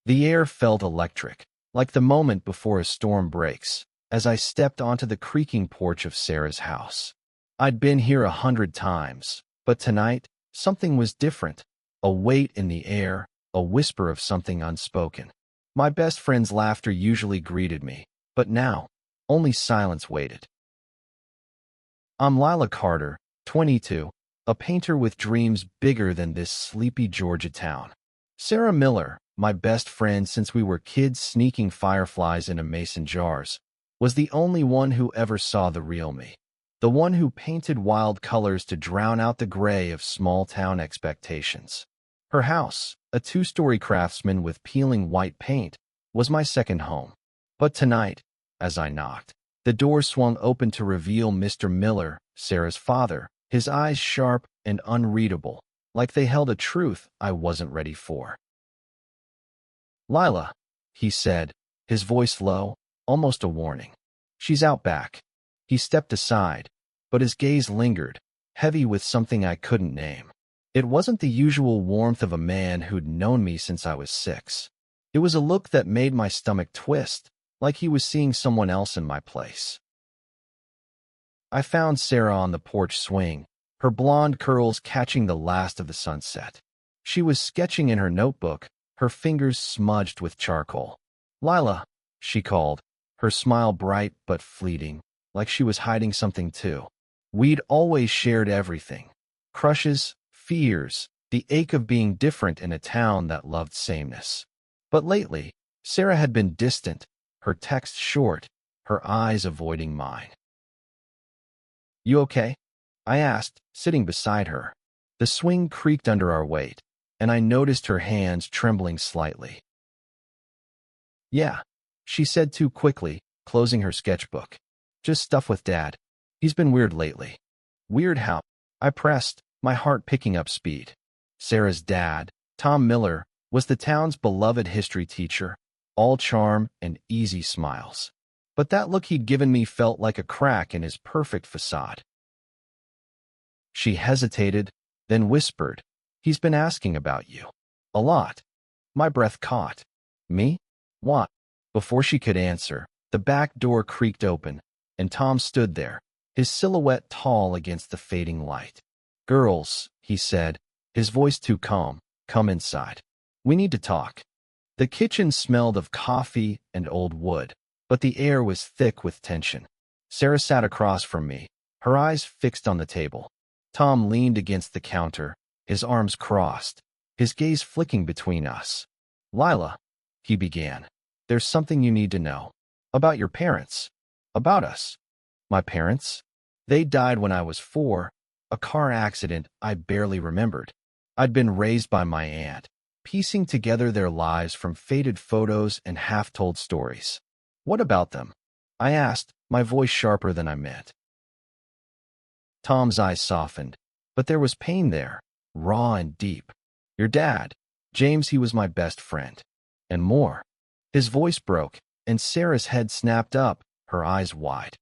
The air felt electric, like the moment before a storm breaks, as I stepped onto the creaking porch of Sarah's house. I'd been here 100 times, but tonight, something was different. A weight in the air, a whisper of something unspoken. My best friend's laughter usually greeted me, but now, only silence waited. I'm Lila Carter, 22, a painter with dreams bigger than this sleepy Georgia town. Sarah Miller, my best friend since we were kids sneaking fireflies into mason jars, was the only one who ever saw the real me. The one who painted wild colors to drown out the gray of small-town expectations. Her house, a two-story craftsman with peeling white paint, was my second home. But tonight, as I knocked, the door swung open to reveal Mr. Miller, Sarah's father, his eyes sharp and unreadable, like they held a truth I wasn't ready for. "Lila," he said, his voice low, almost a warning. "She's out back." He stepped aside, but his gaze lingered, heavy with something I couldn't name. It wasn't the usual warmth of a man who'd known me since I was 6. It was a look that made my stomach twist, like he was seeing someone else in my place. I found Sarah on the porch swing, her blonde curls catching the last of the sunset. She was sketching in her notebook, her fingers smudged with charcoal. "Lila," she called, her smile bright but fleeting, like she was hiding something too. We'd always shared everything. Crushes, fears, the ache of being different in a town that loved sameness. But lately, Sarah had been distant, her text short, her eyes avoiding mine. "You okay?" I asked, sitting beside her. The swing creaked under our weight, and I noticed her hands trembling slightly. "Yeah," she said too quickly, closing her sketchbook. "Just stuff with Dad. He's been weird lately." "Weird how?" I pressed, my heart picking up speed. Sarah's dad, Tom Miller, was the town's beloved history teacher, all charm and easy smiles. But that look he'd given me felt like a crack in his perfect facade. She hesitated, then whispered, "He's been asking about you. A lot." My breath caught. "Me? What?" Before she could answer, the back door creaked open, and Tom stood there, his silhouette tall against the fading light. "Girls," he said, his voice too calm, "come inside. We need to talk." The kitchen smelled of coffee and old wood, but the air was thick with tension. Sarah sat across from me, her eyes fixed on the table. Tom leaned against the counter, his arms crossed, his gaze flicking between us. "Lila," he began, "there's something you need to know. About your parents. About us." "My parents? They died when I was 4, a car accident I barely remembered. I'd been raised by my aunt, piecing together their lives from faded photos and half-told stories." "What about them?" I asked, my voice sharper than I meant. Tom's eyes softened, but there was pain there, raw and deep. "Your dad, James, he was my best friend. And more." His voice broke, and Sarah's head snapped up, her eyes wide.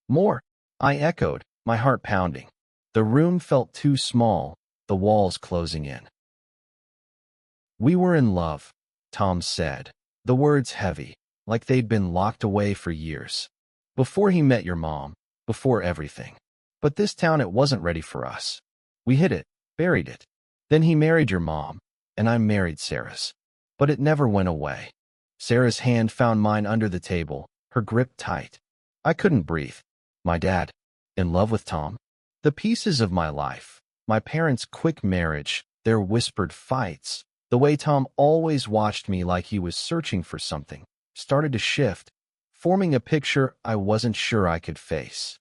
"More," I echoed, my heart pounding. The room felt too small, the walls closing in. "We were in love," Tom said, the words heavy, like they'd been locked away for years. "Before he met your mom, before everything. But this town, it wasn't ready for us. We hid it, buried it. Then he married your mom, and I married Sarah's. But it never went away." Sarah's hand found mine under the table, her grip tight. I couldn't breathe. My dad, in love with Tom? The pieces of my life, my parents' quick marriage, their whispered fights, the way Tom always watched me like he was searching for something, started to shift, forming a picture I wasn't sure I could face.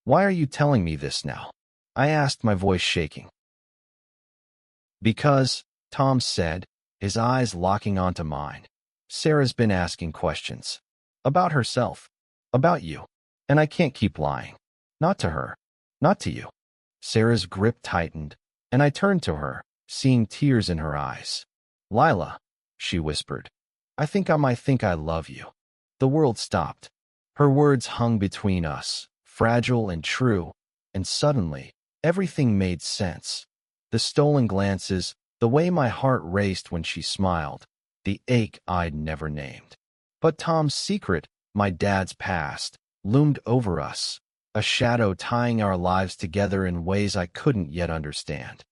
"Why are you telling me this now?" I asked, my voice shaking. "Because," Tom said, his eyes locking onto mine, "Sarah's been asking questions. About herself. About you. And I can't keep lying. Not to her. Not to you." Sarah's grip tightened, and I turned to her, seeing tears in her eyes. "Lila," she whispered, "I think I might think I love you." The world stopped. Her words hung between us, fragile and true, and suddenly, everything made sense. The stolen glances, The way my heart raced when she smiled, the ache I'd never named. But Tom's secret, my dad's past, loomed over us, a shadow tying our lives together in ways I couldn't yet understand.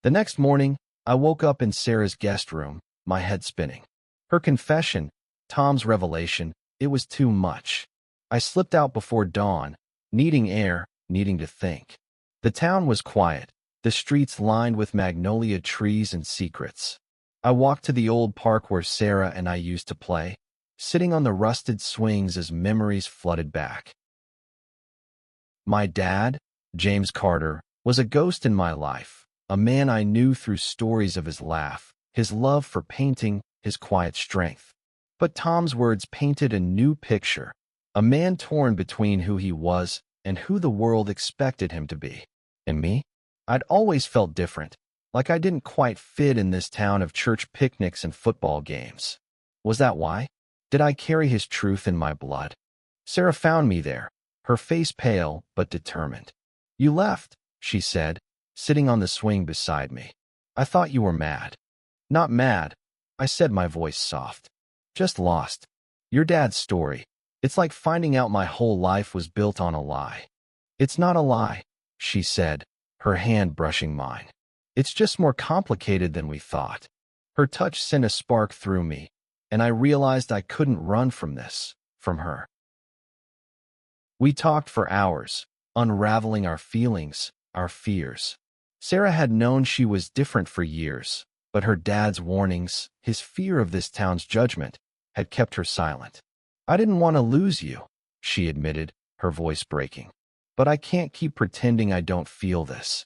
The next morning, I woke up in Sarah's guest room, my head spinning. Her confession, Tom's revelation, it was too much. I slipped out before dawn, needing air, needing to think. The town was quiet, the streets lined with magnolia trees and secrets. I walked to the old park where Sarah and I used to play, sitting on the rusted swings as memories flooded back. My dad, James Carter, was a ghost in my life, a man I knew through stories of his laugh, his love for painting, his quiet strength. But Tom's words painted a new picture, a man torn between who he was and who the world expected him to be. And me? I'd always felt different, like I didn't quite fit in this town of church picnics and football games. Was that why? Did I carry his truth in my blood? Sarah found me there, her face pale but determined. "You left," she said, sitting on the swing beside me. "I thought you were mad." "Not mad," I said, my voice soft. "Just lost. Your dad's story. It's like finding out my whole life was built on a lie." "It's not a lie," she said, her hand brushing mine. "It's just more complicated than we thought." Her touch sent a spark through me, and I realized I couldn't run from this, from her. We talked for hours, unraveling our feelings, our fears. Sarah had known she was different for years, but her dad's warnings, his fear of this town's judgment, had kept her silent. "I didn't want to lose you," she admitted, her voice breaking. "But I can't keep pretending I don't feel this."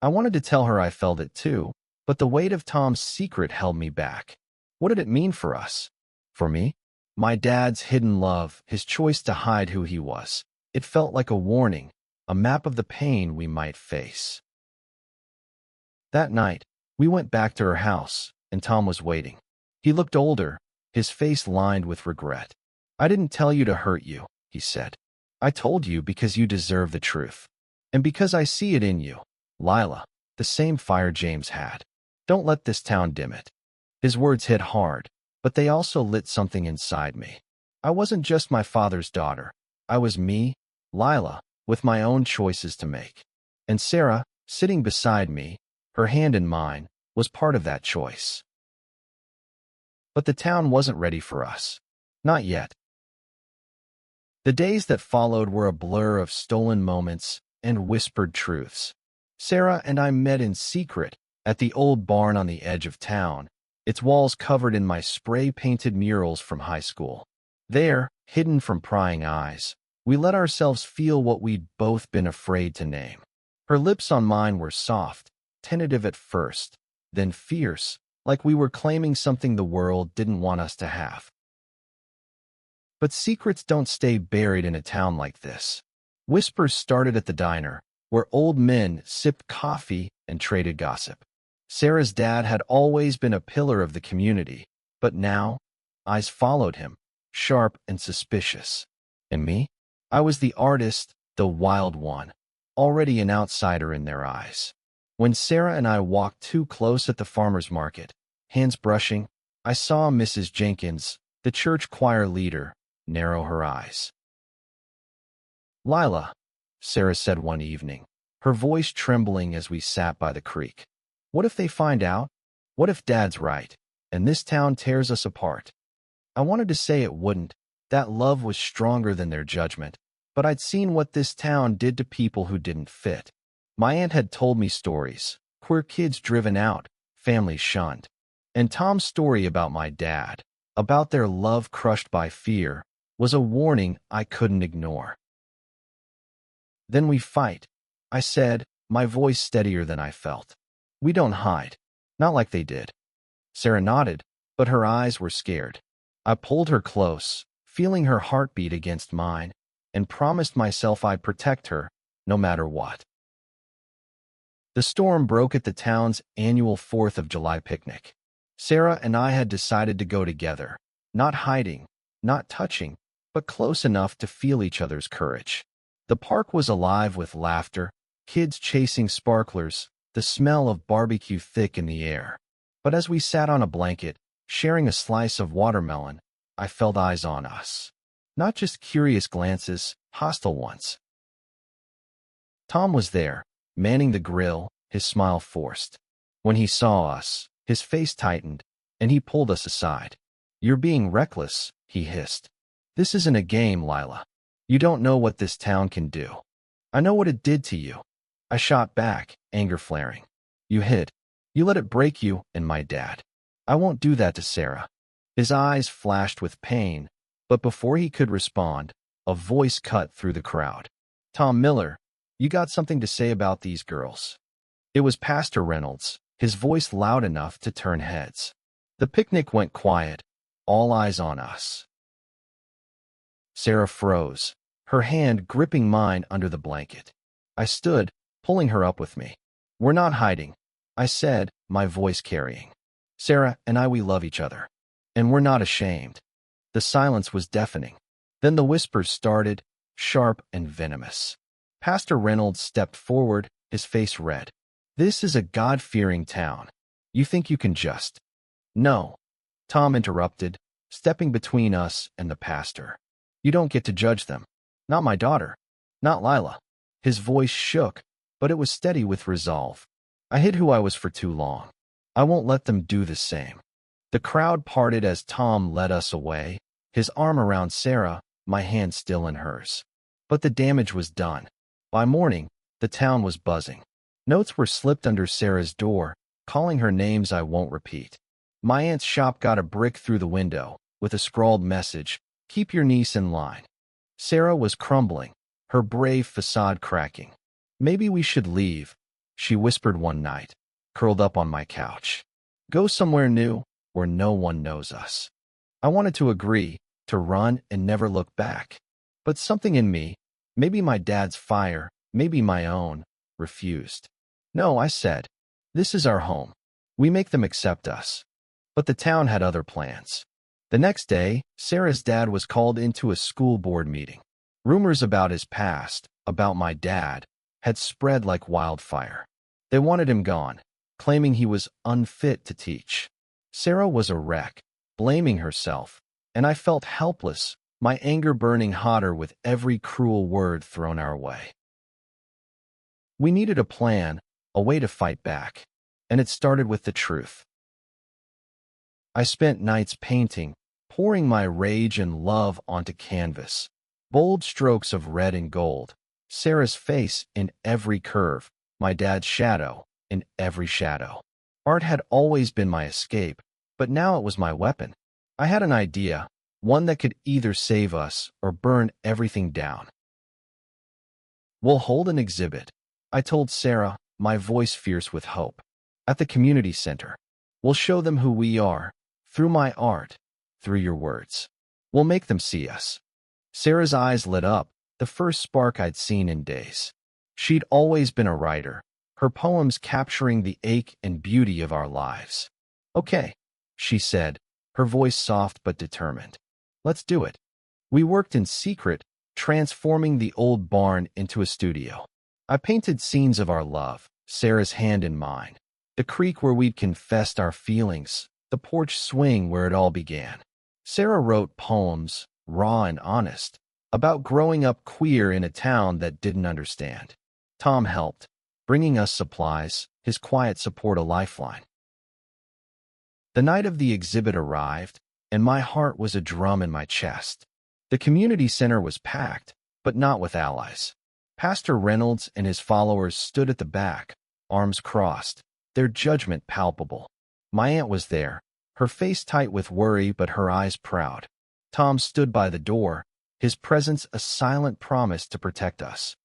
I wanted to tell her I felt it too, but the weight of Tom's secret held me back. What did it mean for us? For me? My dad's hidden love, his choice to hide who he was. It felt like a warning, a map of the pain we might face. That night, we went back to her house, and Tom was waiting. He looked older, his face lined with regret. "I didn't tell you to hurt you," he said. "I told you because you deserve the truth. And because I see it in you, Lila, the same fire James had. Don't let this town dim it." His words hit hard, but they also lit something inside me. I wasn't just my father's daughter. I was me, Lila, with my own choices to make. And Sarah, sitting beside me, her hand in mine, was part of that choice. But the town wasn't ready for us. Not yet. The days that followed were a blur of stolen moments and whispered truths. Sarah and I met in secret at the old barn on the edge of town, its walls covered in my spray-painted murals from high school. There, hidden from prying eyes, we let ourselves feel what we'd both been afraid to name. Her lips on mine were soft, tentative at first, then fierce, like we were claiming something the world didn't want us to have. But secrets don't stay buried in a town like this. Whispers started at the diner, where old men sipped coffee and traded gossip. Sarah's dad had always been a pillar of the community, but now, eyes followed him, sharp and suspicious. And me? I was the artist, the wild one, already an outsider in their eyes. When Sarah and I walked too close at the farmer's market, hands brushing, I saw Mrs. Jenkins, the church choir leader, narrow her eyes. "Lila," Sarah said one evening, her voice trembling as we sat by the creek. "What if they find out? What if Dad's right, and this town tears us apart?" I wanted to say it wouldn't, that love was stronger than their judgment, but I'd seen what this town did to people who didn't fit. My aunt had told me stories, queer kids driven out, families shunned. And Tom's story about my dad, about their love crushed by fear, was a warning I couldn't ignore. "Then we fight," I said, my voice steadier than I felt. "We don't hide, not like they did." Sarah nodded, but her eyes were scared. I pulled her close, feeling her heartbeat against mine, and promised myself I'd protect her, no matter what. The storm broke at the town's annual 4th of July picnic. Sarah and I had decided to go together, not hiding, not touching, but close enough to feel each other's courage. The park was alive with laughter, kids chasing sparklers, the smell of barbecue thick in the air. But as we sat on a blanket, sharing a slice of watermelon, I felt eyes on us. Not just curious glances, hostile ones. Tom was there, manning the grill, his smile forced. When he saw us, his face tightened, and he pulled us aside. "You're being reckless," he hissed. "This isn't a game, Lila. You don't know what this town can do." "I know what it did to you." I shot back, anger flaring. "You hid. You let it break you and my dad. I won't do that to Sarah." His eyes flashed with pain, but before he could respond, a voice cut through the crowd. "Tom Miller, you got something to say about these girls." It was Pastor Reynolds, his voice loud enough to turn heads. The picnic went quiet, all eyes on us. Sarah froze, her hand gripping mine under the blanket. I stood, pulling her up with me. "We're not hiding," I said, my voice carrying. "Sarah and I, we love each other. And we're not ashamed." The silence was deafening. Then the whispers started, sharp and venomous. Pastor Reynolds stepped forward, his face red. "This is a God-fearing town. You think you can just—" "No," Tom interrupted, stepping between us and the pastor. "You don't get to judge them. Not my daughter. Not Lila." His voice shook, but it was steady with resolve. "I hid who I was for too long. I won't let them do the same." The crowd parted as Tom led us away, his arm around Sarah, my hand still in hers. But the damage was done. By morning, the town was buzzing. Notes were slipped under Sarah's door, calling her names I won't repeat. My aunt's shop got a brick through the window, with a scrawled message, "Keep your niece in line." Sarah was crumbling, her brave facade cracking. "Maybe we should leave," she whispered one night, curled up on my couch. "Go somewhere new, where no one knows us." I wanted to agree, to run and never look back. But something in me, maybe my dad's fire, maybe my own, refused. "No," I said. "This is our home. We make them accept us." But the town had other plans. The next day, Sarah's dad was called into a school board meeting. Rumors about his past, about my dad, had spread like wildfire. They wanted him gone, claiming he was unfit to teach. Sarah was a wreck, blaming herself, and I felt helpless, my anger burning hotter with every cruel word thrown our way. We needed a plan, a way to fight back, and it started with the truth. I spent nights painting, pouring my rage and love onto canvas. Bold strokes of red and gold, Sarah's face in every curve, my dad's shadow in every shadow. Art had always been my escape, but now it was my weapon. I had an idea, one that could either save us or burn everything down. "We'll hold an exhibit," I told Sarah, my voice fierce with hope. "At the community center. We'll show them who we are, through my art, through your words. We'll make them see us." Sarah's eyes lit up, the first spark I'd seen in days. She'd always been a writer, her poems capturing the ache and beauty of our lives. "Okay," she said, her voice soft but determined. "Let's do it." We worked in secret, transforming the old barn into a studio. I painted scenes of our love, Sarah's hand in mine, the creek where we'd confessed our feelings, the porch swing where it all began. Sarah wrote poems, raw and honest, about growing up queer in a town that didn't understand. Tom helped, bringing us supplies, his quiet support a lifeline. The night of the exhibit arrived, and my heart was a drum in my chest. The community center was packed, but not with allies. Pastor Reynolds and his followers stood at the back, arms crossed, their judgment palpable. My aunt was there, her face tight with worry but her eyes proud. Tom stood by the door, his presence a silent promise to protect us.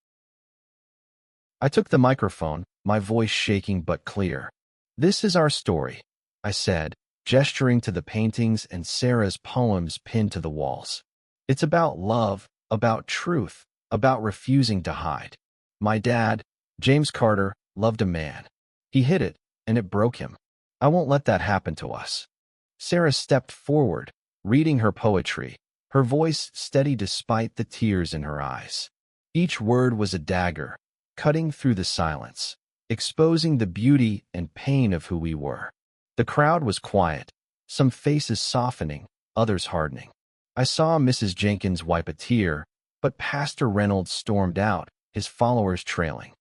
I took the microphone, my voice shaking but clear. "This is our story," I said, gesturing to the paintings and Sarah's poems pinned to the walls. "It's about love, about truth, about refusing to hide. My dad, James Carter, loved a man. He hid it, and it broke him. I won't let that happen to us." Sarah stepped forward, reading her poetry, her voice steady despite the tears in her eyes. Each word was a dagger, cutting through the silence. exposing the beauty and pain of who we were. The crowd was quiet, some faces softening, others hardening. I saw Mrs. Jenkins wipe a tear, but Pastor Reynolds stormed out, his followers trailing.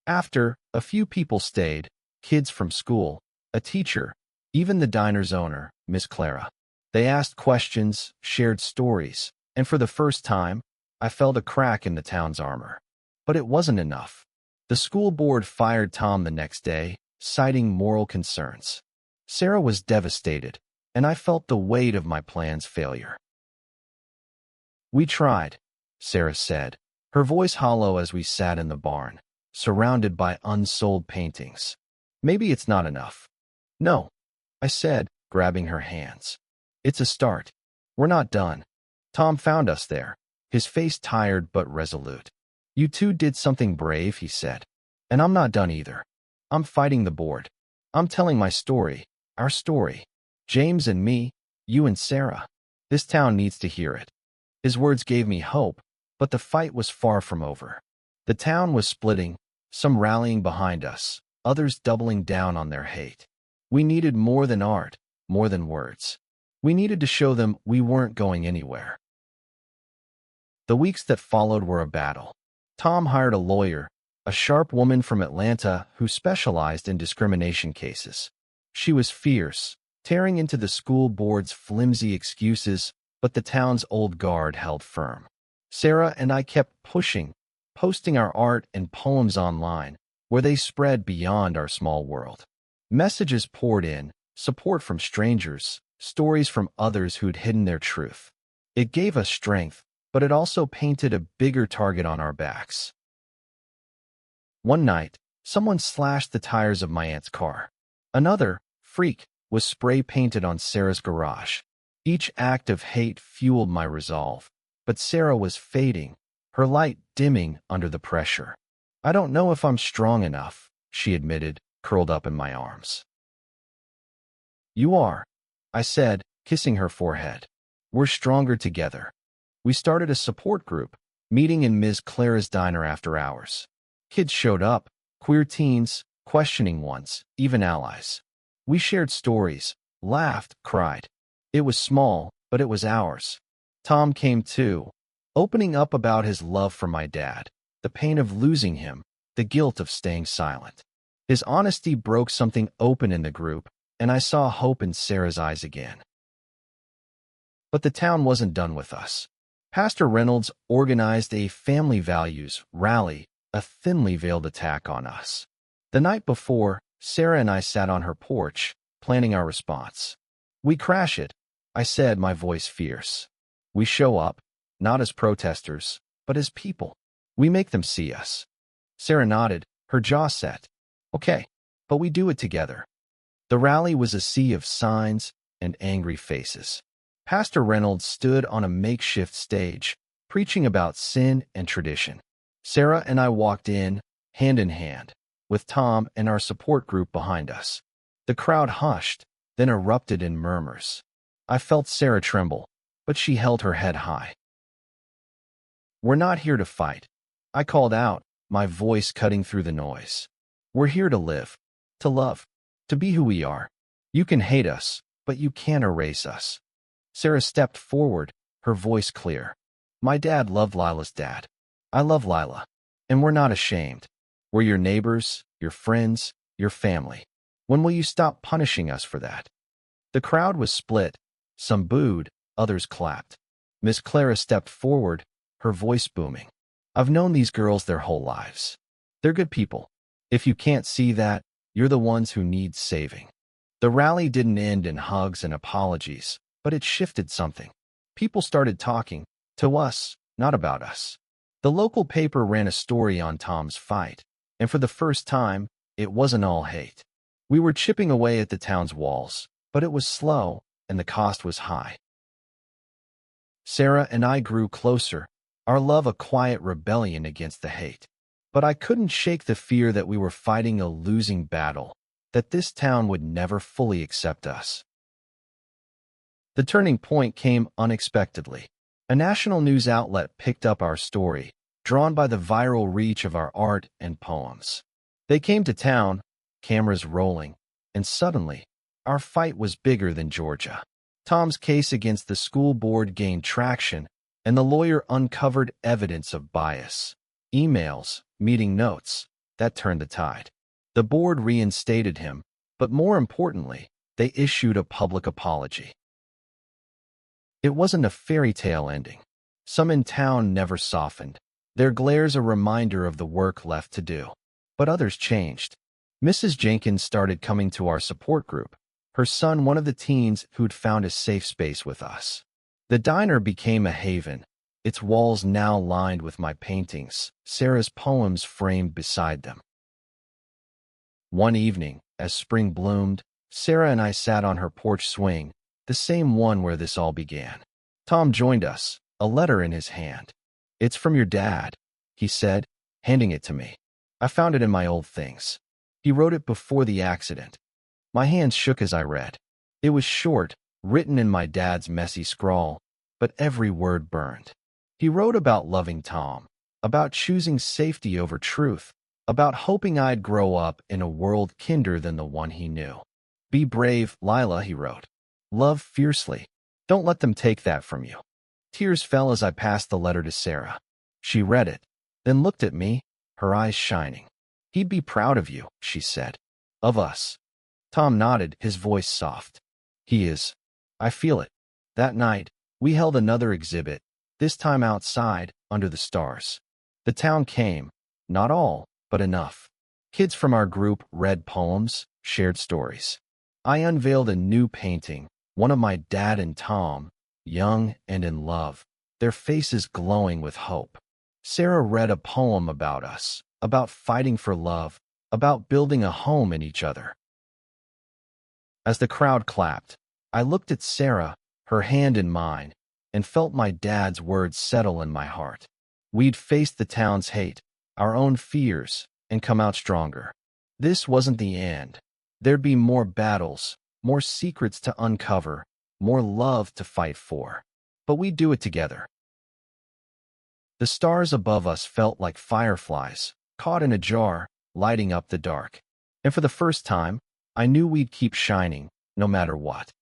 After, a few people stayed, kids from school, a teacher, even the diner's owner, Miss Clara. They asked questions, shared stories, and for the first time, I felt a crack in the town's armor. But it wasn't enough. The school board fired Tom the next day, citing moral concerns. Sarah was devastated, and I felt the weight of my plan's failure. "We tried," Sarah said, her voice hollow as we sat in the barn, surrounded by unsold paintings. "Maybe it's not enough." "No," I said, grabbing her hands. "It's a start. We're not done." Tom found us there, his face tired but resolute. "You two did something brave," he said. "And I'm not done either. I'm fighting the board. I'm telling my story, our story. James and me, you and Sarah. This town needs to hear it." His words gave me hope, but the fight was far from over. The town was splitting, some rallying behind us, others doubling down on their hate. We needed more than art, more than words. We needed to show them we weren't going anywhere. The weeks that followed were a battle. Tom hired a lawyer, a sharp woman from Atlanta who specialized in discrimination cases. She was fierce, tearing into the school board's flimsy excuses, but the town's old guard held firm. Sarah and I kept pushing, posting our art and poems online, where they spread beyond our small world. Messages poured in, support from strangers, stories from others who'd hidden their truth. It gave us strength, but it also painted a bigger target on our backs. One night, someone slashed the tires of my aunt's car. Another, freak, was spray-painted on Sarah's garage. Each act of hate fueled my resolve, but Sarah was fading, her light dimming under the pressure. "I don't know if I'm strong enough," she admitted, curled up in my arms. "You are," I said, kissing her forehead. "We're stronger together." We started a support group, meeting in Ms. Clara's diner after hours. Kids showed up, queer teens, questioning ones, even allies. We shared stories, laughed, cried. It was small, but it was ours. Tom came too, opening up about his love for my dad, the pain of losing him, the guilt of staying silent. His honesty broke something open in the group, and I saw hope in Sarah's eyes again. But the town wasn't done with us. Pastor Reynolds organized a family values rally, a thinly veiled attack on us. The night before, Sarah and I sat on her porch, planning our response. "We crash it," I said, my voice fierce. "We show up, not as protesters, but as people. We make them see us." Sarah nodded, her jaw set. "Okay, but we do it together." The rally was a sea of signs and angry faces. Pastor Reynolds stood on a makeshift stage, preaching about sin and tradition. Sarah and I walked in hand, with Tom and our support group behind us. The crowd hushed, then erupted in murmurs. I felt Sarah tremble, but she held her head high. "We're not here to fight," I called out, my voice cutting through the noise. "We're here to live, to love, to be who we are. You can hate us, but you can't erase us." Sarah stepped forward, her voice clear. "My dad loved Lila's dad. I love Lila. And we're not ashamed. We're your neighbors, your friends, your family. When will you stop punishing us for that?" The crowd was split. Some booed, others clapped. Miss Clara stepped forward, her voice booming. "I've known these girls their whole lives. They're good people. If you can't see that, you're the ones who need saving." The rally didn't end in hugs and apologies, but it shifted something. People started talking, to us, not about us. The local paper ran a story on Tom's fight, and for the first time, it wasn't all hate. We were chipping away at the town's walls, but it was slow, and the cost was high. Sarah and I grew closer, our love a quiet rebellion against the hate. But I couldn't shake the fear that we were fighting a losing battle, that this town would never fully accept us. The turning point came unexpectedly. A national news outlet picked up our story, drawn by the viral reach of our art and poems. They came to town, cameras rolling, and suddenly, our fight was bigger than Georgia. Tom's case against the school board gained traction, and the lawyer uncovered evidence of bias. Emails, meeting notes, that turned the tide. The board reinstated him, but more importantly, they issued a public apology. It wasn't a fairy tale ending. Some in town never softened, their glares a reminder of the work left to do. But others changed. Mrs. Jenkins started coming to our support group, her son one of the teens who'd found a safe space with us. The diner became a haven, its walls now lined with my paintings, Sarah's poems framed beside them. One evening, as spring bloomed, Sarah and I sat on her porch swing, the same one where this all began. Tom joined us, a letter in his hand. "It's from your dad," he said, handing it to me. "I found it in my old things. He wrote it before the accident." My hands shook as I read. It was short, written in my dad's messy scrawl, but every word burned. He wrote about loving Tom, about choosing safety over truth, about hoping I'd grow up in a world kinder than the one he knew. "Be brave, Lila," he wrote. "Love fiercely. Don't let them take that from you." Tears fell as I passed the letter to Sarah. She read it, then looked at me, her eyes shining. "He'd be proud of you," she said. "Of us." Tom nodded, his voice soft. "He is. I feel it." That night, we held another exhibit, this time outside, under the stars. The town came, not all, but enough. Kids from our group read poems, shared stories. I unveiled a new painting, one of my dad and Tom, young and in love, their faces glowing with hope. Sarah read a poem about us, about fighting for love, about building a home in each other. As the crowd clapped, I looked at Sarah, her hand in mine, and felt my dad's words settle in my heart. We'd faced the town's hate, our own fears, and come out stronger. This wasn't the end. There'd be more battles, more secrets to uncover, more love to fight for. But we'd do it together. The stars above us felt like fireflies, caught in a jar, lighting up the dark. And for the first time, I knew we'd keep shining, no matter what.